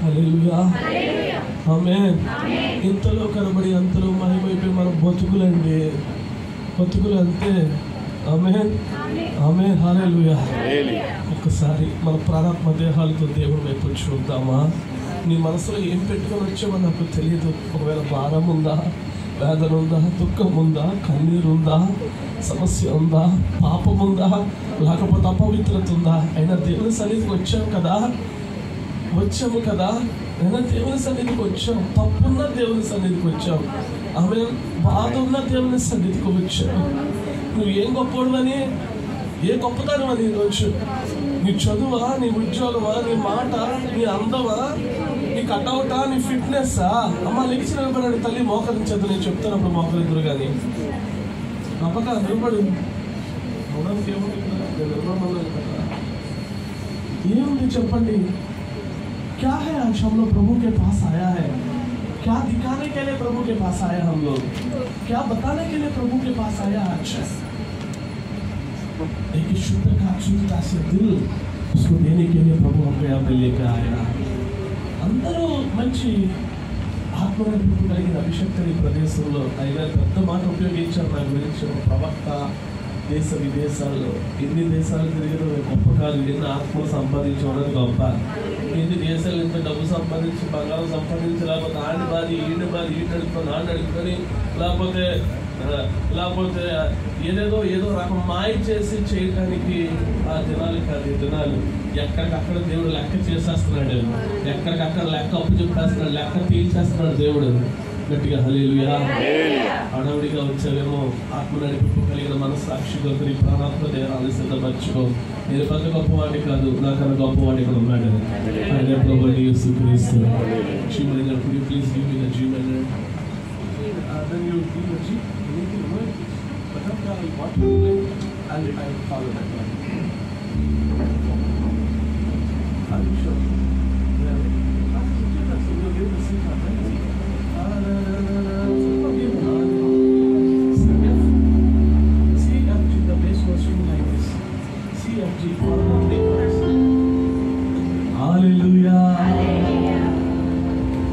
హల్లెలూయా, ఆమేన్. ఇంతలో కనబడి అంతలో మహిమైపోయి మన బతుకులండి, బతుకులు అంతే. ఆమేన్, ఆమేన్, హల్లెలూయా. ఒక్కసారి మన ప్రాణాత్మ దేహాలతో దేవుడి వైపు చూద్దామా? నీ మనసులో ఏం పెట్టుకొని వచ్చావో నాకు తెలియదు. ఒకవేళ భారం ఉందా, వేదన ఉందా, దుఃఖం ఉందా, కన్నీరు ఉందా, సమస్య ఉందా, పాపం ఉందా, లేకపోతే అపవిత్రత ఉందా, అయినా దేవుని సన్నిధికి వచ్చాము కదా, అయినా దేవుని సన్నిధికి వచ్చాం. తప్పున్న దేవుని సన్నిధికి వచ్చాం. ఆమె బాధ ఉన్న దేవుని సన్నిధికి వచ్చావు. నువ్వు ఏం గొప్పవాడివని, ఏ గొప్పతనం అని ఈరోజు నీ చదువా, నీ ఉద్యోగమా, నీ మాట, నీ అందమా, నీ కటౌటా, నీ ఫిట్నెస్సా? అమ్మ లేచి నిలబడాడు తల్లి, మోకరించదు. నేను చెప్తాను అప్పుడు మోకరిద్దరు కానీ నమ్మక నిలబడి ఏముంది చెప్పండి? क्या है आज हम लोग प्रभु के पास आया है? क्या दिखाने के लिए प्रभु के पास आया हम लोग? क्या बताने के लिए प्रभु के पास आया आज? एक शुद्धता से दिल उसको देने के लिए प्रभु हमको यहाँ पे लेकर आया. అందరూ మంచి ఆత్మనైపుణ్యం కలిగిన అభిషక్తుని ప్రదేశంలో ఆయన పెద్ద మాట ఉపయోగించారు. నా గురించి ఒక ప్రవక్త దేశ విదేశాల్లో ఎన్ని దేశాలు తిరిగిన గొప్ప కాదు, ఎన్ని ఆత్మలు సంపాదించడం గొప్ప. ఎన్ని దేశాలు ఇంత డబ్బు సంపాదించి, బంగారం సంపాదించి, లేకపోతే ఆడి బాధి ఈడి బాధి ఈడు నడుపుకొని ఆడి నడుపుకొని, లేకపోతే ఏదో రకం మాయ చేసి చేయడానికి ఆ దినాలు కాదు. ఈ దినాలు ఎక్కడికక్కడ దేవుడు లెక్క చేసేస్తున్నాడు, ఎక్కడికక్కడ లెక్క అప్పు చెప్పేస్తున్నాడు, లెక్క తీర్చేస్తున్నాడు దేవుడు. గట్టిగా హల్లెలూయా. అడవుడిగా వచ్చావేమో, ఆత్మ నడిపింపు కలిగిన మనస్సాక్షి దొరికి ప్రాణాత్మ దేహాన్ని సిద్ధపరచుకో. నేను పెద్ద గొప్పవాడి కాదు, నాకన్నా గొప్పవాడి ఇక్కడ ఉన్నాడు. ఆయన ప్రభువైన యేసుక్రీస్తు. జీవనర్, could you please give me the Gmail? Then you give the G. Anything more? But what you like, I will follow that one. Are you sure? Yeah. So you give the seat on that. CFG, the base was like this. CFG, Hallelujah.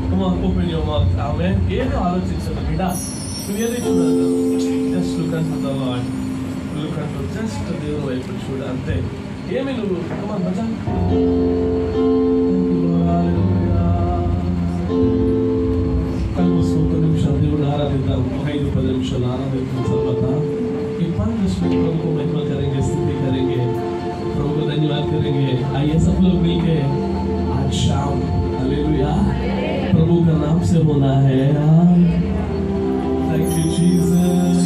Come on, open your mouth. Amen. ఏదో ఆలోచించదు బిడ్డ, నువ్వు ఏది చూడదు. Just look unto the lord, look unto just దేవుని వైపు చూడ, అంతే. ఏమి నువ్వు come on బజా. దేవుడు ఆరాధిద్దాం. 5-10 నిమిషాలు ఆరాధించిన తర్వాత ఈ 5 मिनट प्रभु को महिमा करेंगे, स्तुति करेंगे, प्रभु को धन्यवाद करेंगे. आइए सब लोग मिलके आज शाम हालेलुया प्रभु का नाम से होना है. Thank you Jesus.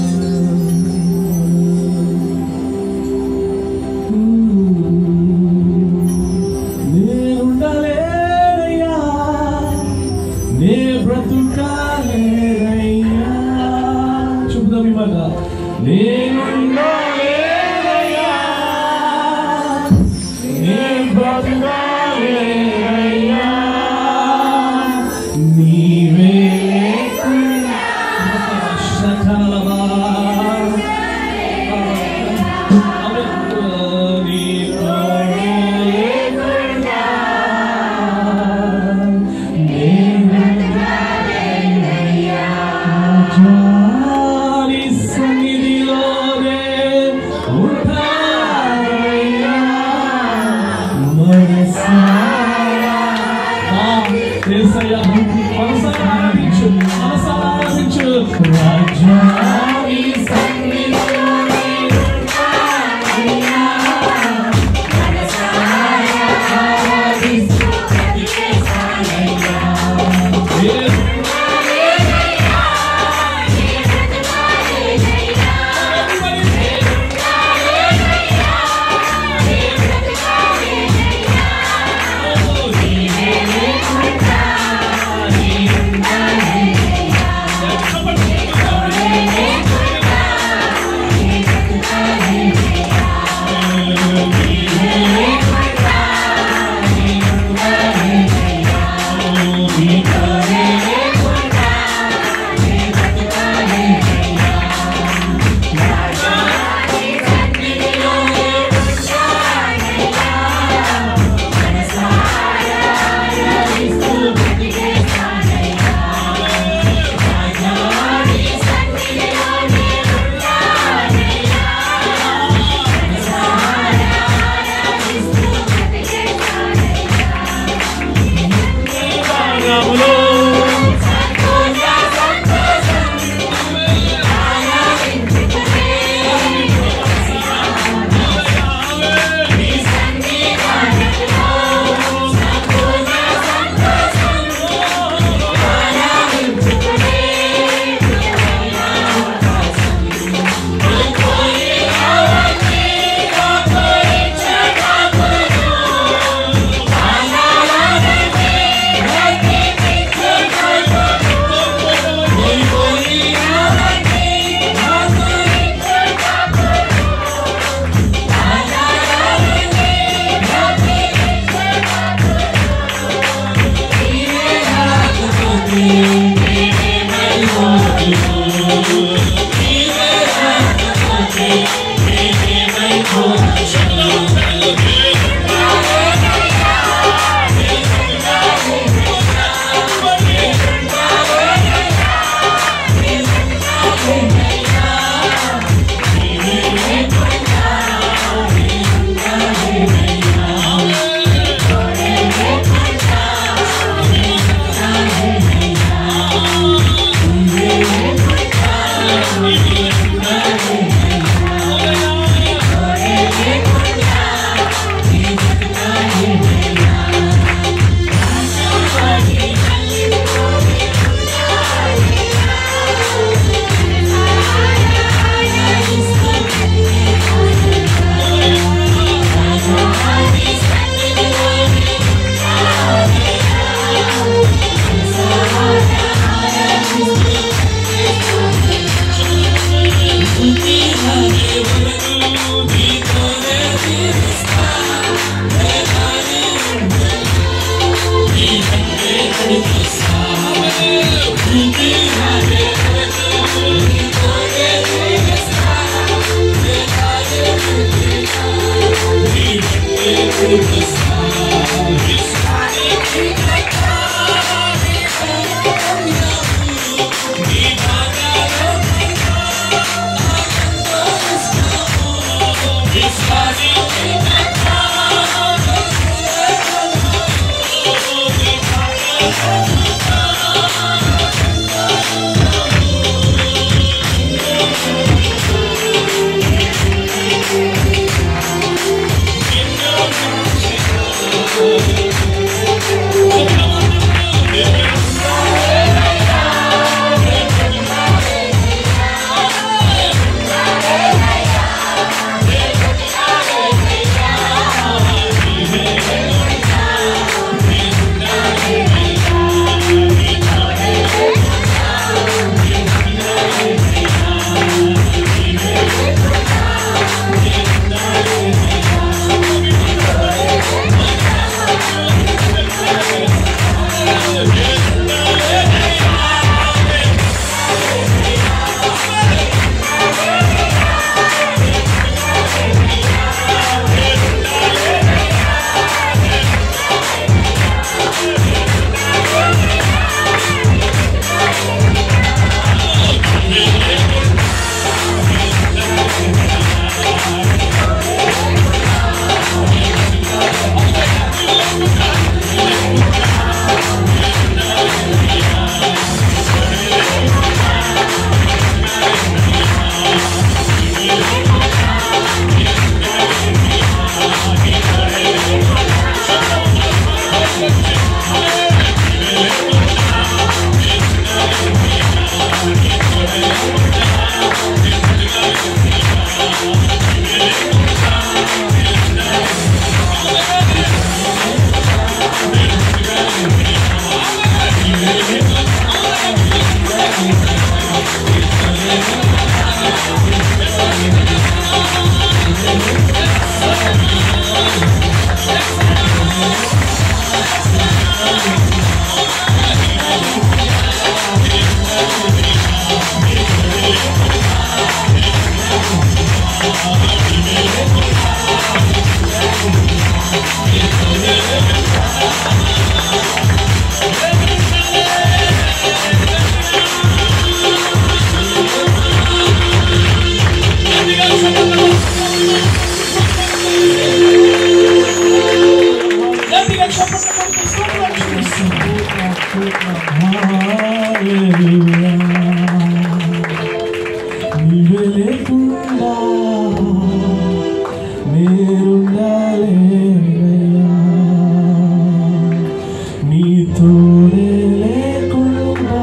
తోడే లేకుండా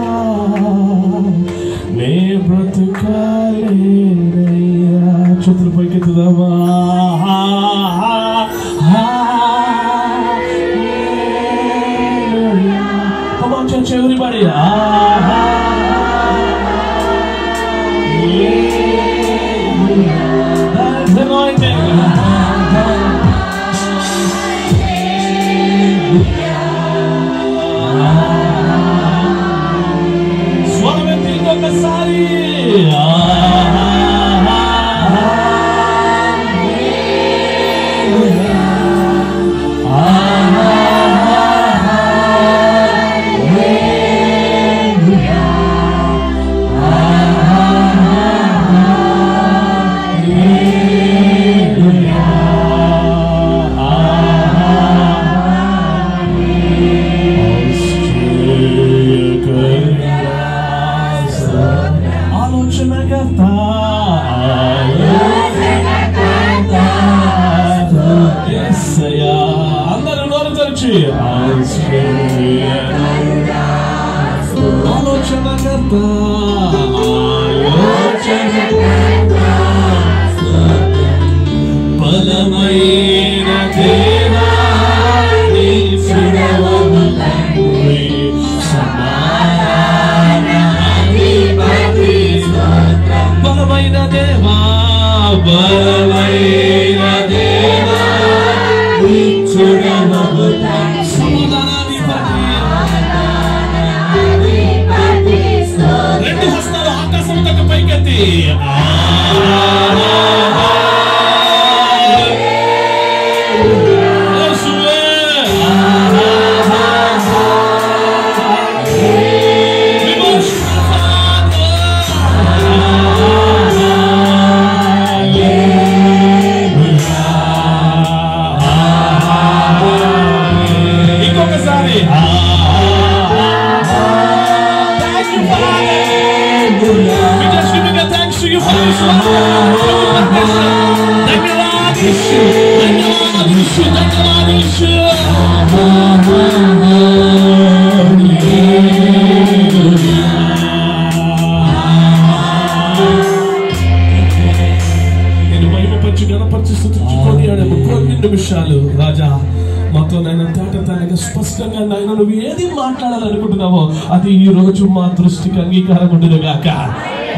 నే బ్రతుకాలేనయ్యా. చేతులు పైకెత్తుదామా? Come on, church, everybody. That's anointing. స్వరమెత్తి ఇంకొకసారి. అందరూ నోరు తెరిచి ఆలోచనకర్త బలమైన దేవా నీ సేవకు తండ్రి సమాధానాధిపతి స్తోత్రం. బలమైన దేవా బలమైన దేవా నిత్యుడవగు తండ్రి సమాధానాధిపతి స్తోత్రం. రెండు హస్తాలు ఆకాశం తట్టు పైకెత్తి ఇంకొకసారి నేను మహిమపరిచి గణపరిచి స్తుతించుకొని కొన్ని నిమిషాలు రాజా మాతో నాయన తేటతెల్లగా స్పష్టంగా నాయన నువ్వు ఏది మాట్లాడాలనుకుంటున్నావో అది ఈ రోజు మా దృష్టికి అంగీకారం ఉండదు గాక.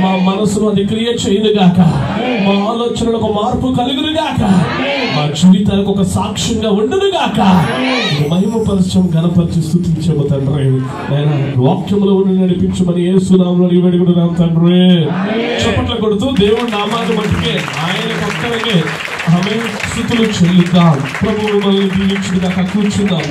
మా మనసును అది క్రియ చేయను గాక. మా ఆలోచనలకు మార్పు కలుగును గాక. మా జీవితాలకు ఒక సాక్ష్యంగా ఉండును గాక. మహిమపరచం గణపరిచి స్తుతించము తండ్రి. నాయన వాక్యములో ఉండి నడిపించమని యేసు నామములో వేడుకుంటున్నాం తండ్రి. చప్పట్లు కొడుతూ దేవుడి నామాన్ని మట్టుకే ఆయన ఒక్కడికే ఆమె స్తుతులు చెల్లిద్దాం. ప్రభువు మనల్ని దీవించుగాక. కూర్చుందాం.